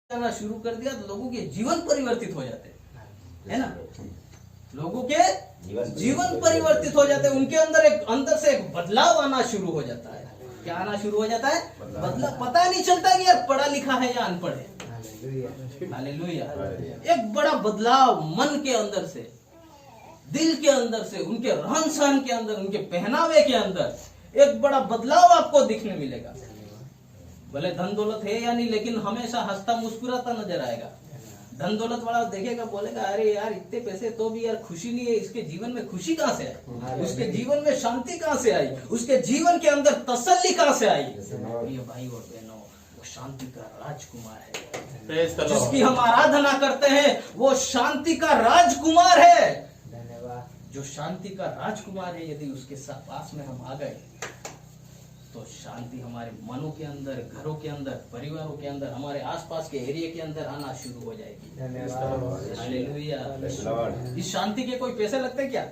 करना शुरू कर दिया तो लोगों के जीवन परिवर्तित हो जाते है ना। लोगों के जीवन परिवर्तित हो जाते हैं, उनके अंदर से एक बदलाव आना शुरू हो जाता है। क्या आना शुरू हो जाता है? बदलाव। पता नहीं चलता कि यार पढ़ा लिखा है या अनपढ़ है। हालेलुया। एक बड़ा बदलाव मन के अंदर से, दिल के अंदर से, उनके रहन सहन के अंदर, उनके पहनावे के अंदर एक बड़ा बदलाव आपको दिखने मिलेगा। भले धन दौलत है या नहीं, लेकिन हमेशा हंसता मुस्कुराता नजर आएगा। धन दौलत वाला देखेगा, बोलेगा अरे यार इतने पैसे तो भी यार खुशी नहीं है, इसके जीवन में खुशी कहाँ से आई, उसके जीवन में शांति कहाँ से आई, उसके जीवन के अंदर तसल्ली कहाँ से आई। ये भाई और बहनों, वो शांति का राजकुमार है। जिसकी हम आराधना करते हैं वो शांति का राजकुमार है। जो शांति का राजकुमार है, यदि उसके पास में हम आ गए तो शांति हमारे मनों के अंदर, घरों के अंदर, परिवारों के अंदर, हमारे आसपास के एरिया के अंदर आना शुरू हो जाएगी। हालेलुया। इस शांति के कोई पैसे लगते क्या?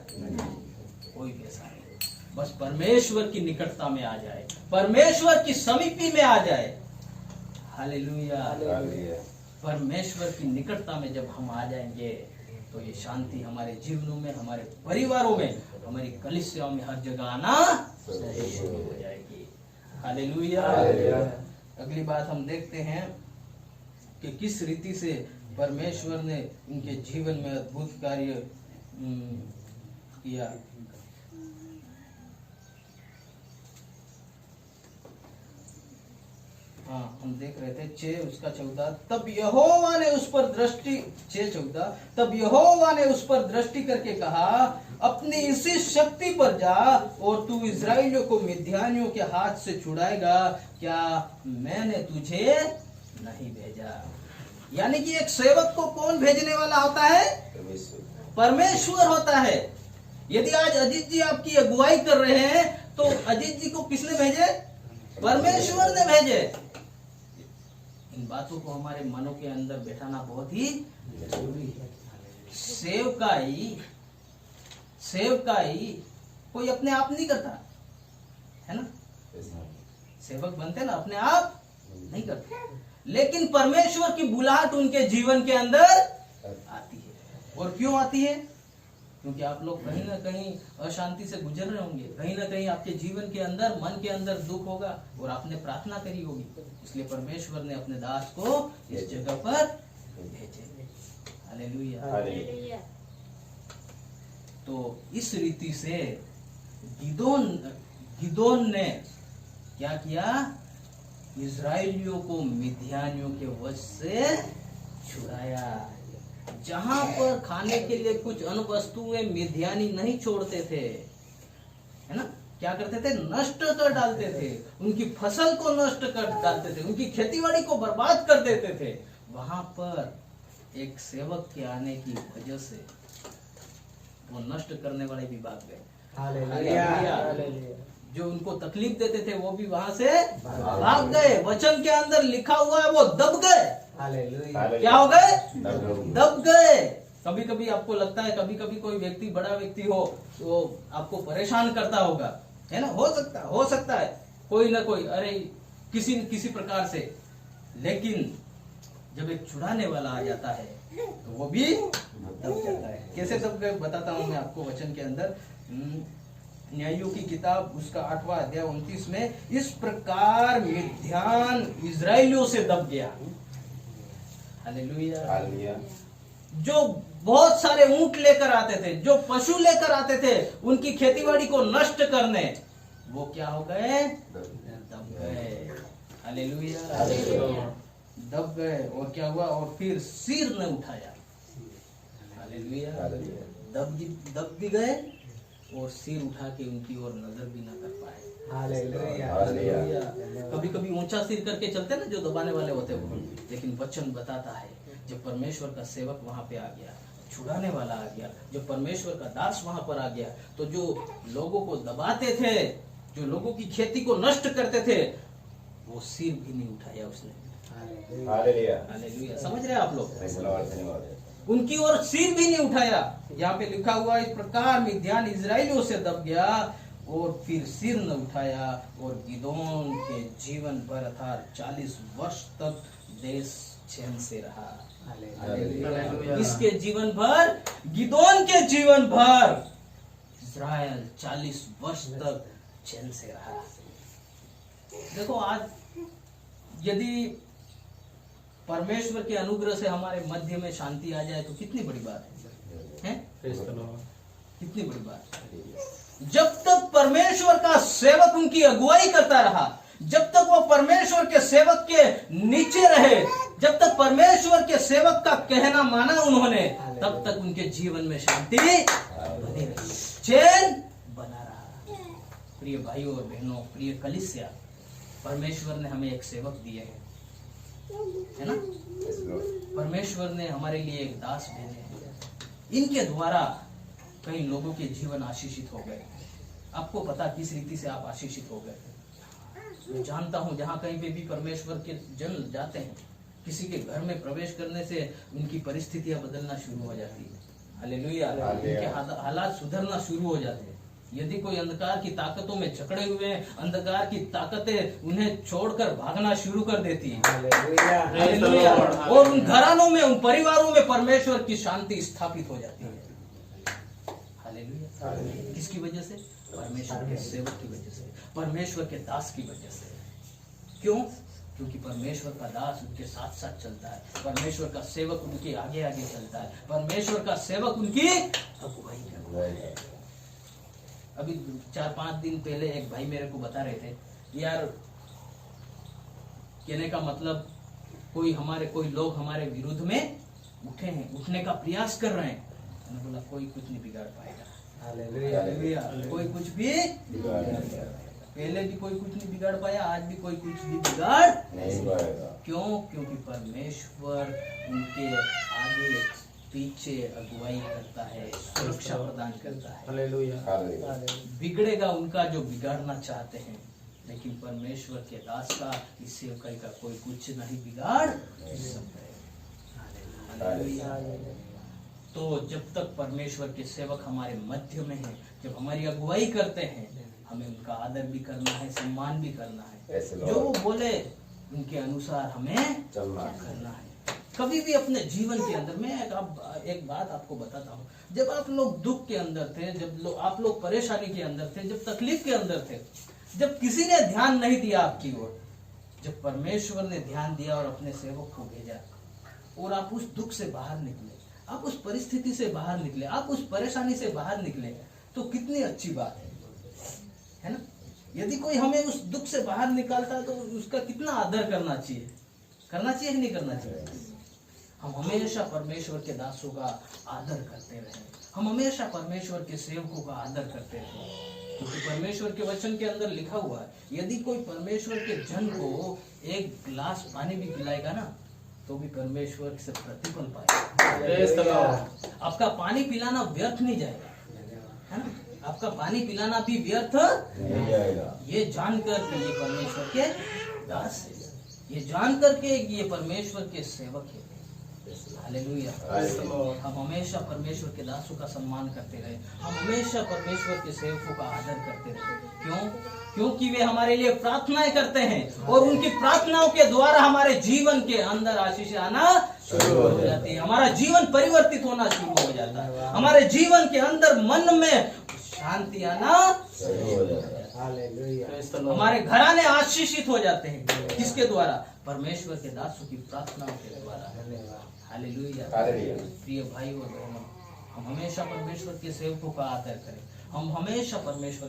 कोई पैसा नहीं। बस परमेश्वर की निकटता में आ जाए, परमेश्वर की समीपी में आ जाए। हालेलुया। परमेश्वर की निकटता में जब हम आ जाएंगे तो ये शांति हमारे जीवनों में, हमारे परिवारों में, हमारी कलीसियाओं में हर जगह आना शुरू हो जाएगी। हालेलुया। अगली बात हम देखते हैं कि किस रीति से परमेश्वर ने उनके जीवन में अद्भुत कार्य किया। हाँ, हम देख रहे थे 6:14। तब यहोवा ने उस पर दृष्टि 6:14 तब यहोवा ने उस पर दृष्टि करके कहा, अपनी इसी शक्ति पर जा और तू इस्राएलियों को मिद्यानियों के हाथ से छुड़ाएगा, क्या मैंने तुझे नहीं भेजा। यानी कि एक सेवक को कौन भेजने वाला होता है? परमेश्वर होता है। यदि आज अजीत जी आपकी अगुवाई कर रहे हैं तो अजीत जी को किसने भेजे? परमेश्वर ने भेजे। इन बातों को हमारे मनों के अंदर बैठाना बहुत ही जरूरी है। सेवकाई कोई अपने आप नहीं करता है ना। सेवक बनते ना अपने आप नहीं करते, लेकिन परमेश्वर की बुलाहट उनके जीवन के अंदर आती है। और क्यों आती है? क्योंकि आप लोग कहीं ना कहीं अशांति से गुजर रहे होंगे, कहीं ना कहीं आपके जीवन के अंदर, मन के अंदर दुख होगा और आपने प्रार्थना करी होगी, इसलिए परमेश्वर ने अपने दास को इस जगह पर भेजे। हालेलुया। तो इस रीति से गिदोन ने क्या किया? इस्राएलियों को मिद्यानियों के वश से छुड़ाया। जहां पर खाने के लिए कुछ अन्न वस्तुएं मिद्यानी नहीं छोड़ते थे, है ना, क्या करते थे? नष्ट कर डालते थे, उनकी फसल को नष्ट कर डालते थे, उनकी खेतीबाड़ी को बर्बाद कर देते थे। वहां पर एक सेवक के आने की वजह से वो नष्ट करने वाले भी भाग गए। हालेलुया। जो उनको तकलीफ देते थे वो भी वहां से भाग गए। वचन के अंदर लिखा हुआ है वो दब गए। क्या हो गए? दब गए। कभी कभी आपको लगता है, कभी कभी कोई व्यक्ति, बड़ा व्यक्ति हो तो आपको परेशान करता होगा, है ना। हो सकता है कोई ना कोई, अरे किसी प्रकार से, लेकिन जब एक छुड़ाने वाला आ जाता है तो वो भी दब जाता है। कैसे दब गए बताता हूं मैं आपको। वचन के अंदर न्यायों की किताब उसका 8वां अध्याय 29 में, इस प्रकार मिद्यान इस्राएलियों से दब गया। हालेलुया। जो बहुत सारे ऊंट लेकर आते थे, जो पशु लेकर आते थे उनकी खेतीबाड़ी को नष्ट करने, वो क्या हो गए? दब गए। हालेलुया। दब गए। और क्या हुआ? और फिर सिर न उठाया। हालेलुया। दब भी गए और सिर उठा के उनकी ओर नजर भी ना कर पाए। हालेलुया। कभी कभी ऊंचा सिर करके चलते ना जो दबाने वाले होते हैं वो, लेकिन वचन बताता है जब परमेश्वर का सेवक वहां पे आ गया, छुड़ाने वाला आ गया, जब परमेश्वर का दास वहां पर आ गया, तो जो लोगों को दबाते थे, जो लोगों की खेती को नष्ट करते थे, वो सिर भी नहीं उठाया उसने। हालेलुया। समझ रहे हैं आप लोग? उनकी ओर सिर भी नहीं उठाया। यहाँ पे लिखा हुआ, इस प्रकार मिद्यान इस्राएलियों से दब गया और फिर सिर न उठाया। और गिदोन के जीवन भर अर्थात 40 वर्ष तक देश चैन से रहा। हालेलुया। इसके जीवन भर, गिदोन के जीवन भर इस्राएल 40 वर्ष तक चैन से रहा। देखो आज यदि परमेश्वर के अनुग्रह से हमारे मध्य में शांति आ जाए तो कितनी बड़ी बात है? कितनी बड़ी बात है। जब तक परमेश्वर का सेवक उनकी अगुवाई करता रहा, जब तक वो परमेश्वर के सेवक के नीचे रहे, जब तक परमेश्वर के सेवक का कहना माना उन्होंने, तब तक उनके जीवन में शांति बनी रही, चैन बना रहा। प्रिय भाइयों और बहनों, प्रिय कलीसिया, परमेश्वर ने हमें एक सेवक दिए हैं, है ना? परमेश्वर ने हमारे लिए एक दास भेजे हैं। इनके द्वारा कई लोगों के जीवन आशीषित हो गए। आपको पता किस रीति से आप आशीषित हो गए? मैं जानता हूं जहां कहीं पे भी परमेश्वर के जन जाते हैं, किसी के घर में प्रवेश करने से उनकी परिस्थितियां बदलना शुरू हो जाती है। हालेलुया। उनके हालात सुधरना शुरू हो जाते हैं। यदि कोई अंधकार की ताकतों में जकड़े हुए हैं, अंधकार की ताकतें उन्हें छोड़कर भागना शुरू कर देती है। हालेलुया। और उन घरानों में, उन परिवारों में परमेश्वर की शांति स्थापित हो जाती है। हालेलुया। किसकी वजह से? परमेश्वर के सेवक की वजह से, परमेश्वर के दास की वजह से। क्यों? क्योंकि परमेश्वर का दास उनके साथ साथ चलता है, परमेश्वर का सेवक उनके आगे आगे चलता है, परमेश्वर का सेवक उनकी अगुवाई करता है। अभी 4-5 दिन पहले एक भाई मेरे को बता रहे थे, यार कहने का मतलब कोई लोग हमारे विरुद्ध में उठे हैं, उठने का प्रयास कर रहे हैं। मैंने बोला कोई कुछ नहीं बिगाड़ पाएगा। हालेलुया। कोई कुछ भी पहले भी कोई कुछ नहीं बिगाड़ पाया, आज भी कोई कुछ भी बिगाड़ नहीं पाएगा। क्यों? क्योंकि परमेश्वर उनके आगे पीछे अगुवाई करता है, सुरक्षा प्रदान करता है। हालेलुया। बिगड़ेगा उनका जो बिगाड़ना चाहते हैं, लेकिन परमेश्वर के दास का, इस सेवकाई का कोई कुछ नहीं बिगाड़ सकता है। हालेलुया। तो जब तक परमेश्वर के सेवक हमारे मध्य में हैं, जब हमारी अगुवाई करते हैं, हमें उनका आदर भी करना है, सम्मान भी करना है। जो वो बोले उनके अनुसार हमें करना है। कभी भी अपने जीवन के अंदर, मैं एक बात आपको बताता हूँ, जब आप लोग दुख के अंदर थे, जब आप लोग परेशानी के अंदर थे, जब तकलीफ के अंदर थे, जब किसी ने ध्यान नहीं दिया आपकी ओर, जब परमेश्वर ने ध्यान दिया और अपने सेवक को भेजा और आप उस दुख से बाहर निकले, आप उस परिस्थिति से बाहर निकले, आप उस परेशानी से बाहर निकले, तो कितनी अच्छी बात है ना? यदि कोई हमें उस दुख से बाहर निकालता है तो उसका कितना आदर करना चाहिए कि नहीं करना चाहिए? हम हमेशा परमेश्वर के दासों का आदर करते रहे, हम हमेशा परमेश्वर के सेवकों का आदर करते रहे, क्योंकि परमेश्वर के वचन के अंदर लिखा हुआ है, यदि कोई परमेश्वर के जन को एक गिलास पानी भी पिलाएगा ना, तो भी परमेश्वर से प्रतिफल पाएगा। आपका पानी पिलाना व्यर्थ नहीं जाएगा, है ना? आपका पानी पिलाना भी व्यर्थ नहीं जाएगा। ये जानकर कि ये परमेश्वर के दास है, ये जानकर के ये परमेश्वर के सेवक है। हालेलुया। हम हमेशा परमेश्वर के दासों का सम्मान करते रहे, हम हमेशा परमेश्वर के सेवकों का आदर करते रहे। क्यों? क्योंकि वे हमारे लिए प्रार्थनाएं करते हैं और उनकी प्रार्थनाओं के द्वारा हमारे जीवन के अंदर आशीष आना शुरू हो जाती है, हमारा जीवन परिवर्तित होना शुरू हो जाता है, हमारे जीवन के अंदर मन में शांति आना शुरू हो जाता है। हालेलुया। हमारे घराने आशीषित हो जाते हैं। किसके द्वारा? परमेश्वर के दासों की प्रार्थनाओं के द्वारा। हालेलुया। प्रिय भाई और बहनों, हम हमेशा परमेश्वर के सेवकों का आदर करें, हम हमेशा परमेश्वर